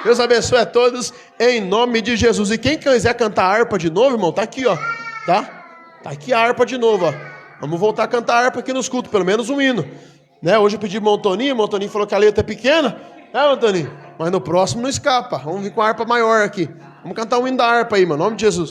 Deus abençoe a todos, em nome de Jesus. E quem quiser cantar harpa de novo, irmão, tá aqui, ó, tá? Tá aqui a harpa de novo, ó. Vamos voltar a cantar harpa aqui nos cultos, pelo menos um hino. Né? Hoje eu pedi pro irmão Toninho falou que a letra é pequena, né, irmão Toninho? Mas no próximo não escapa, vamos vir com a harpa maior aqui. Vamos cantar um hino da harpa aí, mano, em nome de Jesus.